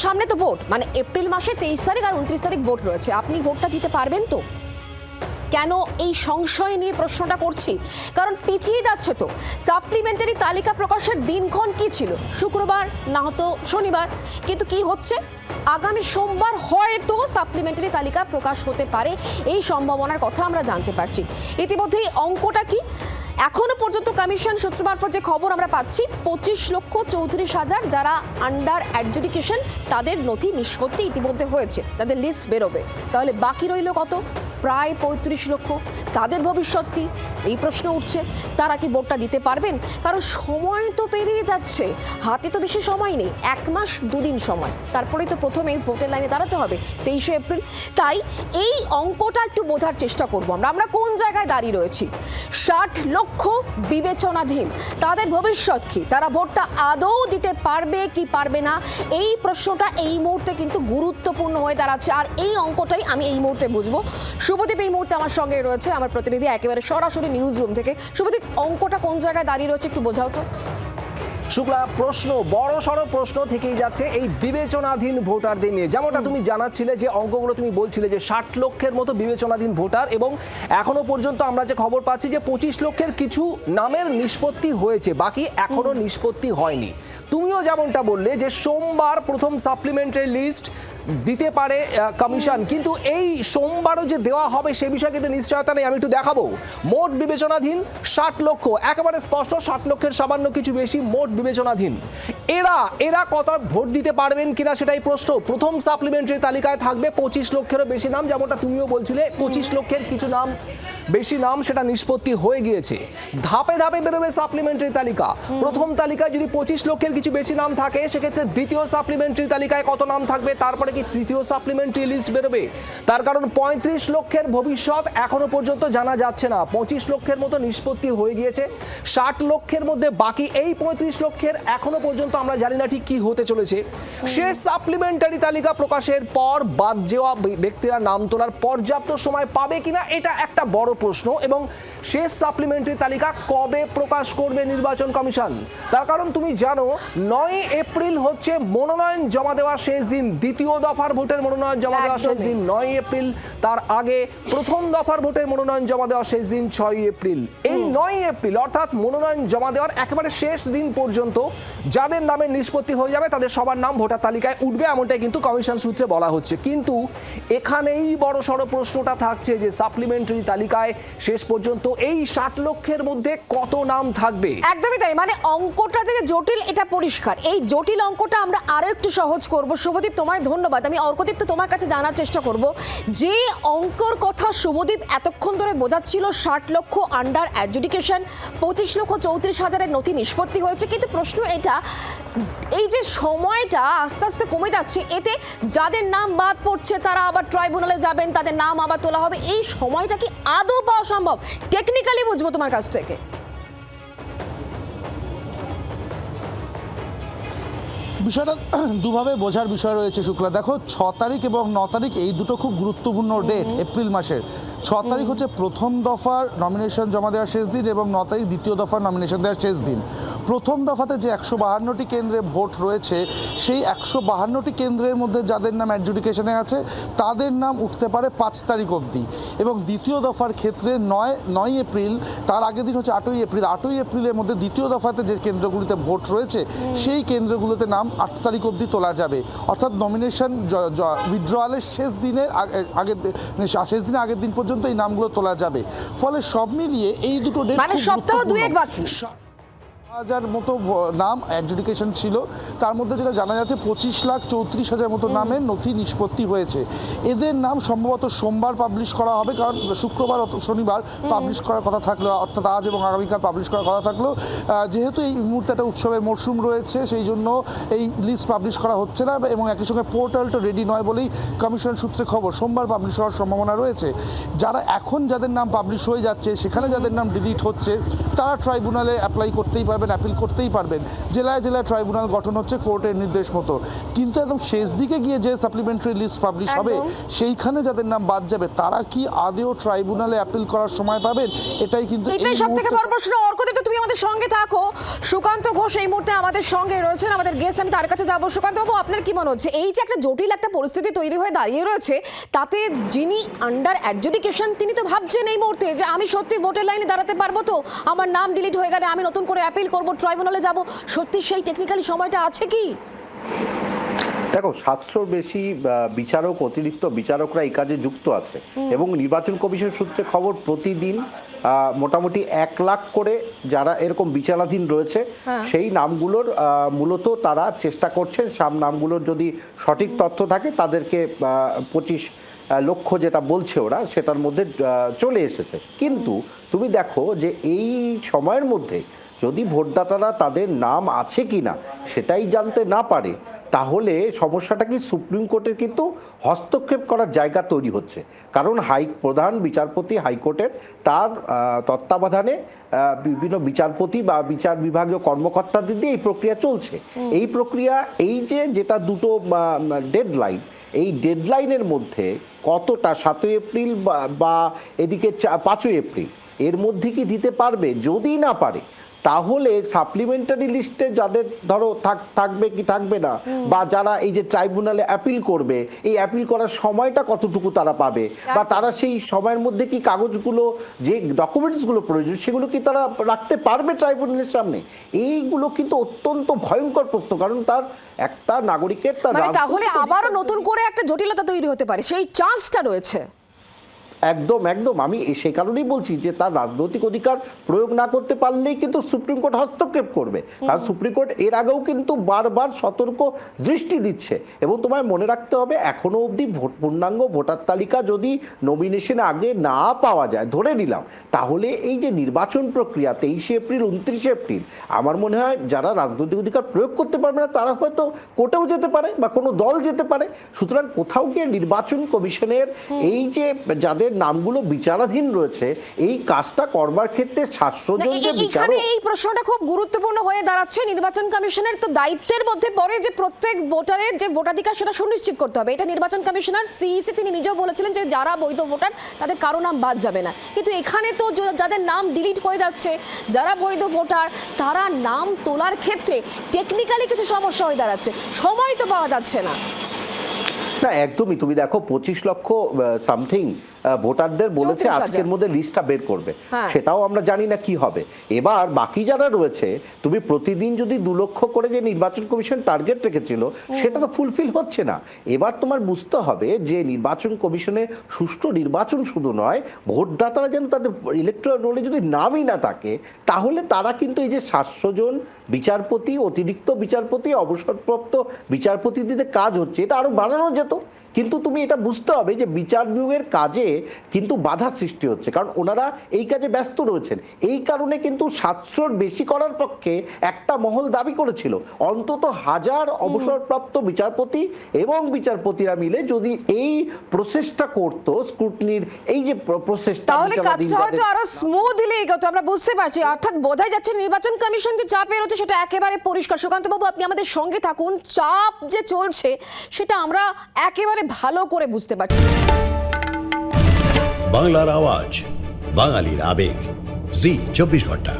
সামনে তো ভোট, মানে এপ্রিল মাসে 23 তারিখ আর 29 তারিখ ভোট রয়েছে। আপনি ভোটটা দিতে পারবেন তো? কেন এই সংশয় নিয়ে প্রশ্নটা করছি, কারণ পিছিয়ে যাচ্ছে তো। সাপ্লিমেন্টারি তালিকা প্রকাশের দিনক্ষণ কি ছিল? শুক্রবার, না হতো শনিবার। কিন্তু কি হচ্ছে, আগামী সোমবার হয়তো সাপ্লিমেন্টারি তালিকা প্রকাশ হতে পারে, এই সম্ভাবনার কথা আমরা জানতে পারছি। ইতিমধ্যেই অঙ্কটা কি, এখনো পর্যন্ত কমিশন সূত্র মারফত যে খবর আমরা পাচ্ছি, 25,34,000 যারা আন্ডার অ্যাডজুডিকেশন, তাদের নথি নিষ্পত্তি ইতিমধ্যে হয়েছে, তাদের লিস্ট বেরোবে। তাহলে বাকি রইল কত? প্রায় 35 লক্ষ। তাদের ভবিষ্যৎ কি, এই প্রশ্ন উঠছে। তারা কি ভোটটা দিতে পারবেন? কারণ সময় তো পেরিয়ে যাচ্ছে, হাতে তো বেশি সময় নেই, 1 মাস 2 দিন সময়, তারপরেই তো প্রথমেই ভোটের লাইনে দাঁড়াতে হবে 23শে এপ্রিল। তাই এই অঙ্কটা একটু বোঝার চেষ্টা করবো আমরা কোন জায়গায় দাঁড়িয়ে রয়েছি। 60 লক্ষ বিবেচনাধীন, তাদের ভবিষ্যৎ কি? তারা ভোটটা আদৌ দিতে পারবে কি পারবে না, এই প্রশ্নটা এই মুহূর্তে কিন্তু গুরুত্বপূর্ণ হয়ে দাঁড়াচ্ছে। আর এই অঙ্কটাই আমি এই মুহূর্তে বুঝবো। শুভদীপ এই মুহূর্তে আমার সঙ্গে রয়েছে, আমার প্রতিনিধি একেবারে সরাসরি নিউজ রুম থেকে। শুভদীপ, অঙ্কটা কোন জায়গায় দাঁড়িয়ে রয়েছে একটু বোঝাও তো। শুক্লা, প্রশ্ন বড় সড়ো প্রশ্ন থেকেই যাচ্ছে এই বিবেচনাধীন ভোটারদের নিয়ে। যেমনটা তুমি জানাচ্ছিলে, যে অঙ্কগুলো তুমি বলছিলে যে 60 লক্ষের মতো বিবেচনাধীন ভোটার, এবং এখনো পর্যন্ত আমরা যে খবর পাচ্ছি যে 25 লক্ষের কিছু নামের নিষ্পত্তি হয়েছে, বাকি এখনো নিষ্পত্তি হয়নি। তুমিও যেমনটা বললে যে সোমবার প্রথম সাপ্লিমেন্টারি লিস্ট দিতে পারে কমিশন, কিন্তু এই সোমবারও যে দেওয়া হবে সে বিষয়ে কিন্তু নিশ্চয়তা নেই। আমি একটু দেখাবো। মোট বিবেচনাধীন 60 লক্ষ, একেবারে স্পষ্ট 60 লক্ষের সামান্য কিছু বেশি মোট বিবেচনাধীন। এরা কত ভোট দিতে পারবেন কিনা সেটাই প্রশ্ন। প্রথম সাপ্লিমেন্টারি তালিকায় থাকবে 25 লক্ষেরও বেশি নাম, যেমনটা তুমিও বলছিলে 25 লক্ষের কিছু নাম বেশি নাম সেটা নিষ্পত্তি হয়ে গিয়েছে। ধাপে ধাপে বেরোবে সাপ্লিমেন্টারি তালিকা। প্রথম তালিকায় যদি 25 লক্ষের কিছু বেশি নাম থাকে, সেক্ষেত্রে দ্বিতীয় সাপ্লিমেন্টারি তালিকায় কত নাম থাকবে, তারপরে কি তৃতীয় সাপ্লিমেন্টারি লিস্ট বেরোবে। তার কারণ 35 লক্ষের ভবিষ্যৎ এখনো পর্যন্ত জানা যাচ্ছে না। 25 লক্ষের মতো নিষ্পত্তি হয়ে গিয়েছে, 60 লক্ষের মধ্যে বাকি এই 35 লক্ষের এখনো পর্যন্ত আমরা জানি না ঠিক কি হতে চলেছে। শেষ সাপ্লিমেন্টারি তালিকা প্রকাশের পর বাদ যাওয়া ব্যক্তিরা নাম তোলার পর্যাপ্ত সময় পাবে কিনা, এটা একটা বড় প্রশ্ন। এবং শেষ সাপ্লিমেন্টারি তালিকা কবে প্রকাশ করবে নির্বাচন কমিশন, তার কারণ তুমি জানো 9 এপ্রিল হচ্ছে মনোনয়ন জমা দেওয়ার শেষ দিন। দ্বিতীয় দফার ভোটের মনোনয়ন জমা দেওয়ার শেষ দিন 9 এপ্রিল। তার আগে প্রথম দফার ভোটের মনোনয়ন জমা দেওয়ার শেষ দিন 6 এপ্রিল। এই 9 এপ্রিল অর্থাৎ মনোনয়ন জমা দেওয়ার একেবারে শেষ দিন পর্যন্ত যাদের নামের নিষ্পত্তি হয়ে যাবে তাদের সবার নাম ভোটার তালিকায় উঠবে, এমনটাই কিন্তু কমিশন সূত্রে বলা হচ্ছে। কিন্তু এখানেই বড় সড়ো প্রশ্নটা থাকছে যে সাপ্লিমেন্টারি তালিকায় শেষ পর্যন্ত এই 60 লক্ষের মধ্যে কত নাম থাকবে। একদমই তাই, মানে অঙ্কটা থেকে জটিল, এটা পরিষ্কার। এই জটিল অঙ্কটা আমরা আরো একটু সহজ করব। শুভদীপ, তোমায় ধন্যবাদ। আমি অর্কদীপ তো তোমার কাছে জানার চেষ্টা করব, যে অঙ্কর কথা শুভদীপ এতক্ষণ ধরে বোঝাচ্ছিল, 60 লক্ষ আন্ডার অ্যাডজুডিকেশন, 25,34,000 নথি নিষ্পত্তি হয়েছে। কিন্তু প্রশ্ন এটা, এই যে সময়টা আস্তে আস্তে কমে যাচ্ছে, এতে যাদের নাম বাদ পড়ছে তারা আবার ট্রাইব্যুনালে যাবেন, তাদের নাম আবার তোলা হবে, এই সময়টা কি আদৌ পাওয়া সম্ভব? টেকনিক্যালি বুঝবো তোমার কাছ থেকে। বিষয়টা দুভাবে বোঝার বিষয় রয়েছে শুক্লা। দেখো, 6 তারিখ এবং 9 তারিখ এই দুটো খুব গুরুত্বপূর্ণ ডেট এপ্রিল মাসের। 6 তারিখ হচ্ছে প্রথম দফার নমিনেশন জমা দেওয়ার শেষ দিন, এবং 9 তারিখ দ্বিতীয় দফার নমিনেশন দেওয়ার শেষ দিন। প্রথম দফাতে যে 152টি কেন্দ্রে ভোট রয়েছে, সেই 152টি কেন্দ্রের মধ্যে যাদের নাম অ্যাডজুডিকেশনে আছে তাদের নাম উঠতে পারে 5 তারিখ অবধি। এবং দ্বিতীয় দফার ক্ষেত্রে 9 এপ্রিল, তার আগের দিন হচ্ছে 8ই এপ্রিল। 8ই এপ্রিলের মধ্যে দ্বিতীয় দফাতে যে কেন্দ্রগুলিতে ভোট রয়েছে সেই কেন্দ্রগুলোতে নাম 8 তারিখ অবধি তোলা যাবে। অর্থাৎ নমিনেশন উইথড্রয়ালের শেষ দিনের আগের দিন পর্যন্ত এই নামগুলো তোলা যাবে। ফলে সব মিলিয়ে এই দুটো ডেট মানে সপ্তাহ দুয়েক বাকি। 1000 মতো নাম অ্যাডজুডিকেশন ছিল, তার মধ্যে যেটা জানা যাচ্ছে 25,34,000 মতো নামের নথি নিষ্পত্তি হয়েছে। এদের নাম সম্ভবত সোমবার পাবলিশ করা হবে, কারণ শুক্রবার শনিবার পাবলিশ করার কথা থাকলেও, অর্থাৎ আজ এবং আগামীকাল পাবলিশ করার কথা থাকলেও, যেহেতু এই মুহূর্তে একটা উৎসবের মরশুম রয়েছে সেই জন্য এই লিস্ট পাবলিশ করা হচ্ছে না, এবং একই সঙ্গে পোর্টালটা রেডি নয় বলেই কমিশন সূত্রে খবর সোমবার পাবলিশ হওয়ার সম্ভাবনা রয়েছে। যারা এখন যাদের নাম পাবলিশ হয়ে যাচ্ছে, সেখানে যাদের নাম ডিলিট হচ্ছে, তারা ট্রাইব্যুনালে অ্যাপ্লাই করতেই পারবেন পারবেন, অ্যাপিল করতেই পারবেন। জেলায় জেলায় ট্রাইব্যুনাল গঠন হচ্ছে কোর্টের নির্দেশ মতো, কিন্তু একদম শেষ দিকে গিয়ে যে সাপ্লিমেন্টারি লিস্ট পাবলিশ হবে একদম। সেইখানে যাদের নাম বাদ যাবে তারা কি আদেও ট্রাইব্যুনালে অ্যাপিল করার সময় পাবেন? এটাই কিন্তু এটাই এই সব থেকে মুহূর্তে বড় প্রশ্ন। অর্কদীপ, তুমি আমাদের সঙ্গে থাকো। সুকান্ত ঘোষ এই মুহূর্তে আমাদের সঙ্গে রয়েছেন, আমাদের গেস্ট। আমি তার কাছে যাবো। সুকান্ত বাবু, আপনার কি মনে হচ্ছে এই যে একটা জটিল একটা পরিস্থিতি তৈরি হয়ে দাঁড়িয়ে রয়েছে, তাতে যিনি আন্ডার অ্যাডজুডিকেশন তিনি তো ভাবছেন এই মুহূর্তে যে আমি সত্যি ভোটের লাইনে দাঁড়াতে পারবো তো, আমার নাম ডিলিট হয়ে গেলে আমি নতুন করে অ্যাপিল করবো, ট্রাইব্যুনালে যাব, সত্যি সেই টেকনিক্যালি সময়টা আছে কি? দেখো, 700 বেশি বিচারক, অতিরিক্ত বিচারকরা এই কাজে যুক্ত আছে এবং নির্বাচন কমিশন সূত্রে খবর প্রতিদিন মোটামুটি 1 লাখ করে যারা এরকম বিচারাধীন রয়েছে সেই নামগুলোর মূলত তারা চেষ্টা করছেন সব নামগুলোর যদি সঠিক তথ্য থাকে তাদেরকে 25 লক্ষ যেটা বলছে ওরা সেটার মধ্যে চলে এসেছে। কিন্তু তুমি দেখো যে এই সময়ের মধ্যে যদি ভোটদাতারা তাদের নাম আছে কিনা সেটাই জানতে না পারে, তাহলে সমস্যাটা কি সুপ্রিম কোর্টের কিন্তু হস্তক্ষেপ করার জায়গা তৈরি হচ্ছে। কারণ প্রধান বিচারপতি হাইকোর্টের তার তত্ত্বাবধানে বিভিন্ন বিচারপতি বা বিচার বিভাগীয় কর্মকর্তাদের দিয়ে এই প্রক্রিয়া চলছে। এই প্রক্রিয়া যেটা দুটো ডেডলাইন, এই ডেডলাইনের মধ্যে কতটা 7 এপ্রিল বা এদিকে 5 এপ্রিল এর মধ্যে কি দিতে পারবে? যদি না পারে তাহলে সাপ্লিমেন্টারি লিস্টে যাদের ধরো থাকবে কি থাকবে না, বা যারা এই যে ট্রাইব্যুনালে অ্যাপিল করবে এই অ্যাপিল করার সময়টা কতটুকু তারা পাবে, বা তারা সেই সময়ের মধ্যে কি কাগজগুলো যে ডকুমেন্টসগুলো প্রয়োজন সেগুলো কি তারা রাখতে পারবে ট্রাইব্যুনালের সামনে? এইগুলো কিন্তু অত্যন্ত ভয়ঙ্কর প্রশ্ন, কারণ তার একটা নাগরিকের তাহলে আবারও নতুন করে একটা জটিলতা তৈরি হতে পারে, সেই চান্সটা রয়েছে। একদম একদম, আমি সেই কারণেই বলছি যে তার রাজনৈতিক অধিকার প্রয়োগ না করতে পারলেই কিন্তু সুপ্রিম কোর্ট হস্তক্ষেপ করবে। কারণ সুপ্রিম কোর্ট এর আগেও কিন্তু বারবার সতর্ক দৃষ্টি দিচ্ছে। এবং তোমায় মনে রাখতে হবে, এখনো অবধি পূর্ণাঙ্গ ভোটার তালিকা যদি নমিনেশন আগে না পাওয়া যায়, ধরে নিলাম, তাহলে এই যে নির্বাচন প্রক্রিয়া 23 এপ্রিল 29 এপ্রিল, আমার মনে হয় যারা রাজনৈতিক অধিকার প্রয়োগ করতে পারবে না তারা হয়তো কোর্টেও যেতে পারে বা কোনো দল যেতে পারে। সুতরাং কোথাও গিয়ে নির্বাচন কমিশনের এই যে যাদের নামগুলো বিচারাধীন রয়েছে এই কাজটা করবার ক্ষেত্রে 700 জন যে বিচারক, এই প্রশ্নটা খুব গুরুত্বপূর্ণ হয়ে দাঁড়াচ্ছে। নির্বাচন কমিশনের তো দায়িত্বের মধ্যে পড়ে যে প্রত্যেক ভোটারের যে ভোটাধিকার সেটা সুনিশ্চিত করতে হবে। এটা নির্বাচন কমিশনার সিইসি তিনি নিজেও বলেছিলেন যে যারা বৈধ ভোটার তাদের কারো নাম বাদ যাবে না। কিন্তু এখানে তো যাদের নাম ডিলিট হয়ে যাচ্ছে, যারা বৈধ ভোটার তারা নাম তোলার ক্ষেত্রে টেকনিক্যালি কিছু সমস্যা হয়ে দাঁড়াচ্ছে, সময় তো পাওয়া যাচ্ছে না। না একদমই, তুমি দেখো 25 লক্ষ সামথিং ভোটারদের বলেছে 34,000 আজকের মধ্যে লিস্টটা বের করবে, হ্যাঁ। সেটাও আমরা জানি না কি হবে। এবার বাকি যারা রয়েছে, তুমি প্রতিদিন যদি 2 লক্ষ করে যে নির্বাচন কমিশন টার্গেট রেখেছিল সেটা তো ফুলফিল হচ্ছে না। এবার তোমার বুঝতে হবে যে নির্বাচন কমিশনের সুষ্ঠু নির্বাচন শুধু নয়, ভোটদাতারা যেন তাদের ইলেকট্রাল রোলে যদি নামই না থাকে, তাহলে তারা কিন্তু এই যে 700 জন বিচারপতি, অতিরিক্ত বিচারপতি, অবসরপ্রাপ্ত বিচারপতিদের কাজ হচ্ছে এটা আরো বাড়ানো যেত। কিন্তু তুমি এটা বুঝতে হবে যে বিচার বিভাগের কাজে কিন্তু বাধা সৃষ্টি হচ্ছে, কারণ ওনারা এই কাজে ব্যস্ত রয়েছেন। এই কারণে কিন্তু 700-র বেশি করার পক্ষে একটা মহল দাবি করেছিল অন্তত 1000 অবসরপ্রাপ্ত বিচারপতি এবং বিচারপতিরা মিলে যদি এই প্রসেসটা করতো, স্ক্রুটনির এই যে প্রসেসটা, তাহলে কাজটা হয়তো আরো স্মুথলি এগোতো। আমরা বুঝতে পারছি, অর্থাৎ বোঝাই যাচ্ছে নির্বাচন কমিশন যে চাপে রয়েছে সেটা একেবারে পরিষ্কার। সুকান্ত বাবু, আপনি আমাদের সঙ্গে থাকুন। চাপ যে চলছে সেটা আমরা একেবারে ভালো করে বুঝতে পারছি। বাংলার আওয়াজ, বাঙালির আবেগ, জি 24 ঘন্টা।